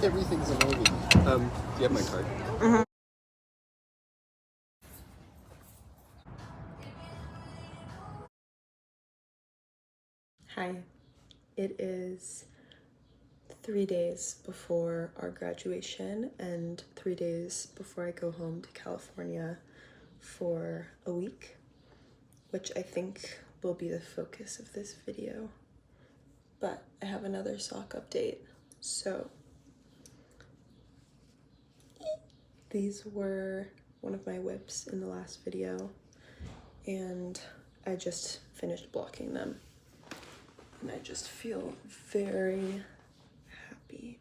Everything's a movie. Do you have my card? Mm-hmm. Hi, it is 3 days before our graduation and 3 days before I go home to California for a week, which I think will be the focus of this video. But I have another sock update. So these were one of my whips in the last video, and I just finished blocking them. And I just feel very happy.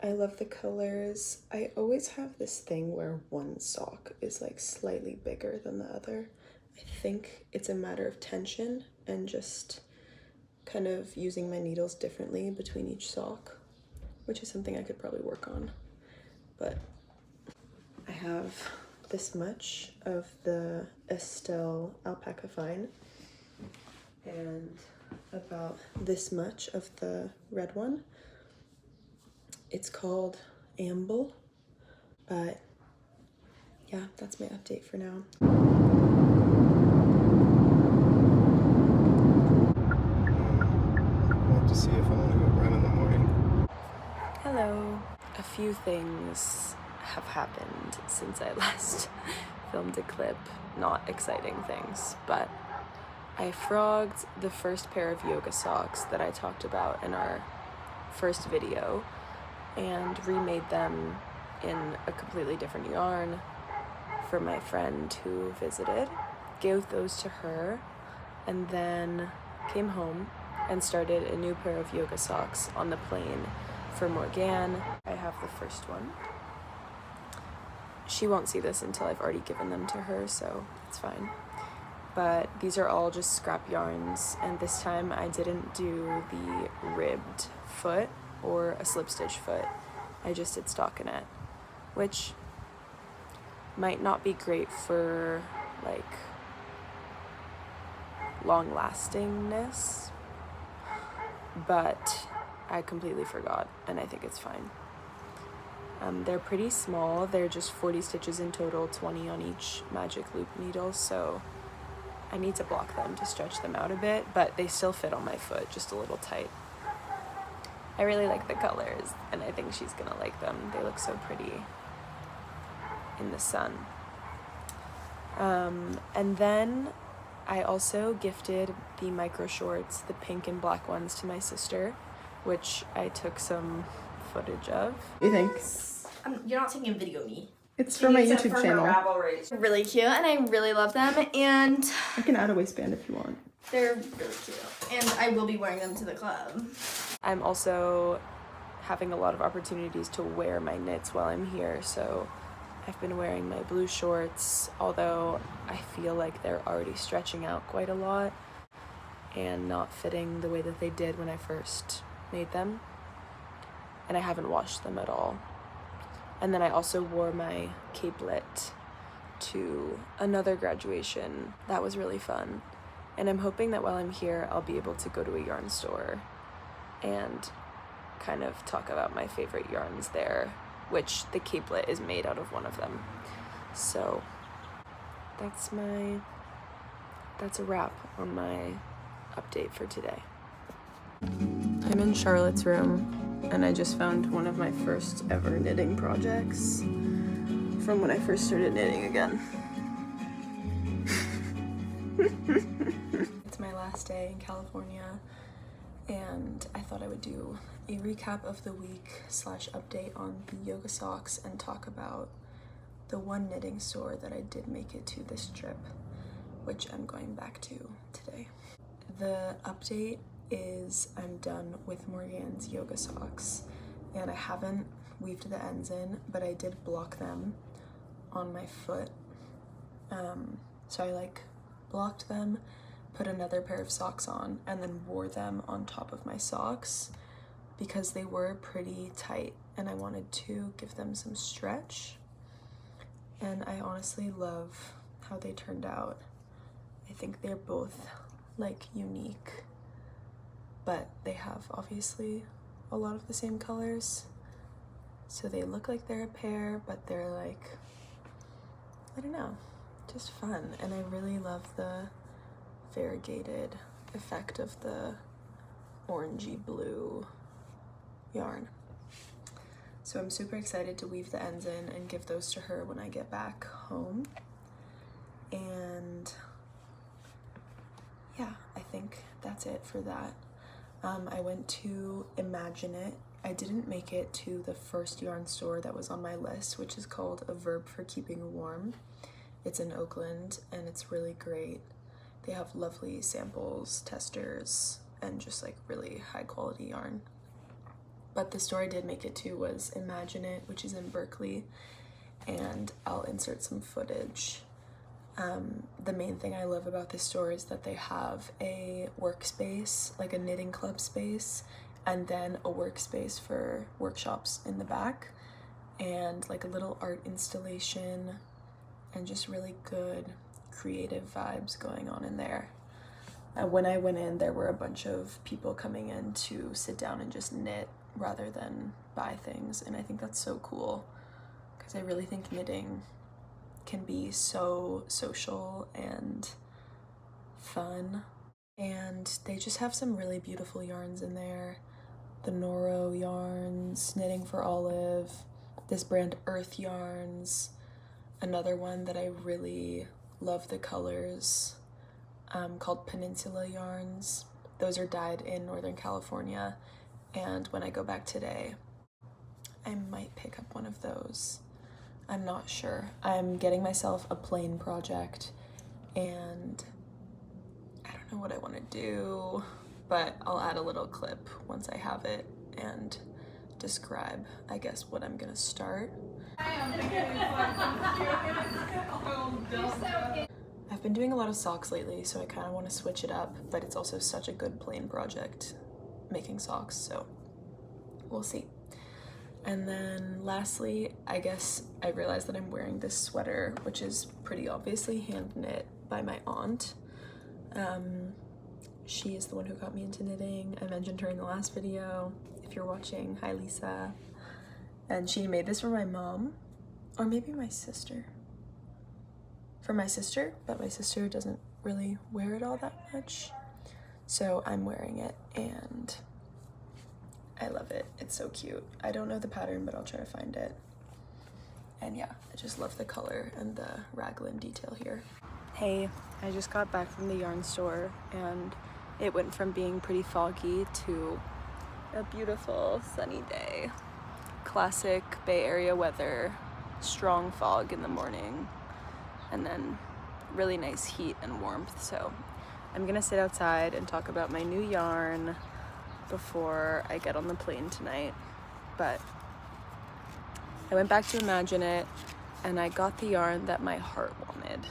I love the colors. I always have this thing where one sock is like slightly bigger than the other. I think it's a matter of tension and just kind of using my needles differently between each sock, which is something I could probably work on. But I have this much of the Estelle alpaca fine and about this much of the red one. It's called Amble, but yeah, that's my update for now. I'll have to see if I want to go run in the morning. Hello. A few things have happened since I last filmed a clip. Not exciting things, but I frogged the first pair of yoga socks that I talked about in our first video and remade them in a completely different yarn for my friend who visited. Gave those to her and then came home and started a new pair of yoga socks on the plane for Morgane. I have the first one. She won't see this until I've already given them to her, so it's fine. But these are all just scrap yarns, and this time I didn't do the ribbed foot or a slip stitch foot. I just did stockinette, which might not be great for like long lastingness, but I completely forgot and I think it's fine. They're pretty small. They're just 40 stitches in total, 20 on each magic loop needle, so I need to block them to stretch them out a bit, but they still fit on my foot, just a little tight. I really like the colors, and I think she's gonna like them. They look so pretty in the sun. And then I also gifted the micro shorts, the pink and black ones, to my sister, which I took some footage of. What do you think? You're not taking a video of me. It's for my YouTube channel. Really cute, and I really love them, and I can add a waistband if you want. they're really cute, and I will be wearing them to the club. I'm also having a lot of opportunities to wear my knits while I'm here, so I've been wearing my blue shorts, although I feel like they're already stretching out quite a lot and not fitting the way that they did when I first made them, and I haven't washed them at all. And then I also wore my capelet to another graduation. That was really fun. And I'm hoping that while I'm here, I'll be able to go to a yarn store and kind of talk about my favorite yarns there, which the capelet is made out of one of them. So that's a wrap on my update for today. I'm in Charlotte's room, and I just found one of my first ever knitting projects from when I first started knitting again. It's my last day in California, and I thought I would do a recap of the week / update on the yoga socks and talk about the one knitting store that I did make it to this trip, which I'm going back to today. The update is I'm done with Morgane's yoga socks, and I haven't weaved the ends in, but I did block them on my foot. So I like blocked them, put another pair of socks on, and then wore them on top of my socks because they were pretty tight and I wanted to give them some stretch. And I honestly love how they turned out. I think they're both like unique, but they have obviously a lot of the same colors. So they look like they're a pair, but they're like, I don't know, just fun. And I really love the variegated effect of the orangey blue yarn. So I'm super excited to weave the ends in and give those to her when I get back home. And yeah, I think that's it for that. I went to Imagine It. I didn't make it to the first yarn store that was on my list, which is called A Verb for Keeping Warm. It's in Oakland and it's really great. They have lovely samples, testers, and just like really high quality yarn. But the store I did make it to was Imagine It, which is in Berkeley, and I'll insert some footage. The main thing I love about this store is that they have a workspace, like a knitting club space, and then a workspace for workshops in the back, and like a little art installation, and just really good creative vibes going on in there. When I went in, there were a bunch of people coming in to sit down and just knit rather than buy things, and I think that's so cool because I really think knitting can be so social and fun. And they just have some really beautiful yarns in there. The Noro yarns, Knitting for Olive, this brand Earth Yarns, another one that I really love the colors, called Peninsula Yarns. Those are dyed in Northern California, and when I go back today, I might pick up one of those. I'm not sure. I'm getting myself a plain project, and I don't know what I want to do, but I'll add a little clip once I have it and describe, I guess, what I'm gonna start. I've been doing a lot of socks lately, so I kind of want to switch it up, but it's also such a good plain project making socks, so we'll see. And then lastly, I guess I realized that I'm wearing this sweater, which is pretty obviously hand knit by my aunt. She is the one who got me into knitting. I mentioned her in the last video. If you're watching, hi Lisa. And she made this for my mom, or maybe my sister. For my sister, but my sister doesn't really wear it all that much. So I'm wearing it and I love it. It's so cute. I don't know the pattern, but I'll try to find it. And yeah, I just love the color and the raglan detail here. Hey, I just got back from the yarn store and it went from being pretty foggy to a beautiful sunny day. Classic Bay Area weather, strong fog in the morning, and then really nice heat and warmth. So I'm gonna sit outside and talk about my new yarn before I get on the plane tonight. But I went back to Imagine It and I got the yarn that my heart wanted,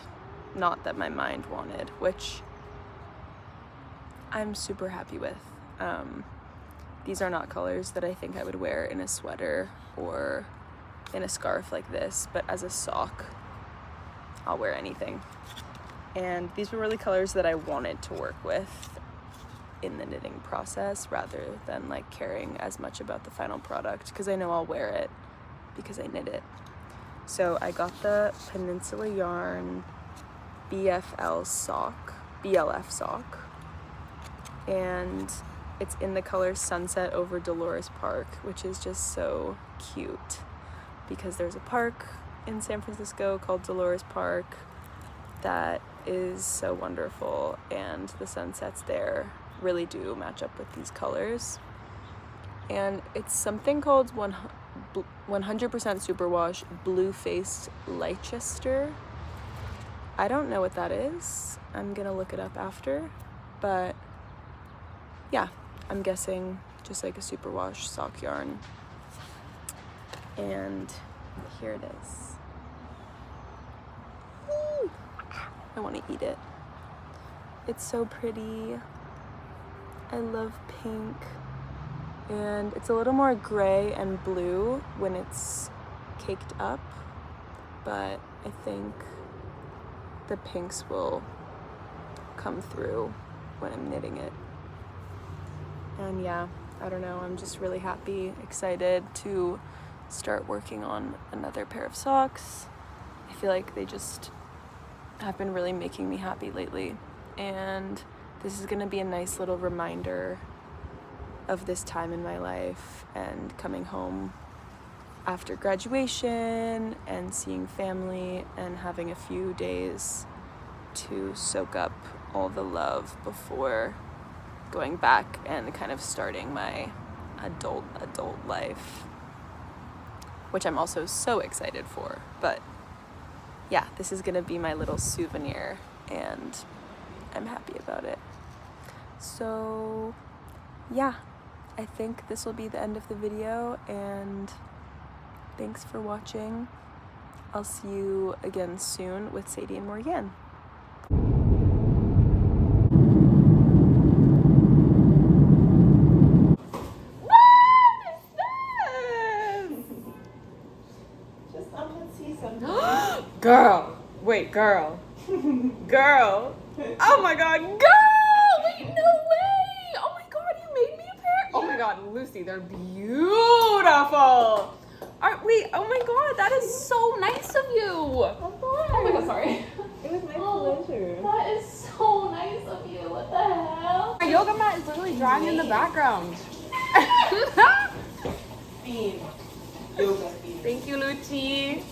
not that my mind wanted, which I'm super happy with. These are not colors that I think I would wear in a sweater or in a scarf like this, but as a sock, I'll wear anything. And these were really colors that I wanted to work with in the knitting process rather than like caring as much about the final product, because I know I'll wear it because I knit it. So I got the Peninsula Yarn BLF sock, and it's in the color Sunset over Dolores Park, which is just so cute because there's a park in San Francisco called Dolores Park that is so wonderful, and the sunsets there really do match up with these colors. And it's something called 100% Superwash Blue Faced Leicester. I don't know what that is. I'm gonna look it up after, but yeah, I'm guessing just like a superwash sock yarn. And here it is. Woo! I want to eat it. It's so pretty. I love pink, and it's a little more gray and blue when it's caked up, but I think the pinks will come through when I'm knitting it. And yeah, I don't know, I'm just really happy, excited to start working on another pair of socks. I feel like they just have been really making me happy lately, and this is gonna be a nice little reminder of this time in my life and coming home after graduation and seeing family and having a few days to soak up all the love before going back and kind of starting my adult life, which I'm also so excited for. But yeah, this is gonna be my little souvenir and I'm happy about it. So yeah, I think this will be the end of the video, and thanks for watching. I'll see you again soon with Sadie and Morgan. Girl, wait, girl. Girl. Oh my god, girl! Wait, no way! Oh my god, you made me a pair? Oh my god, Lucy, they're beautiful! Wait, oh my god, that is so nice of you! Of course. Oh my god, sorry. It was my pleasure. That is so nice of you, what the hell? My yoga mat is literally drying in the background. Thank you, Lucy.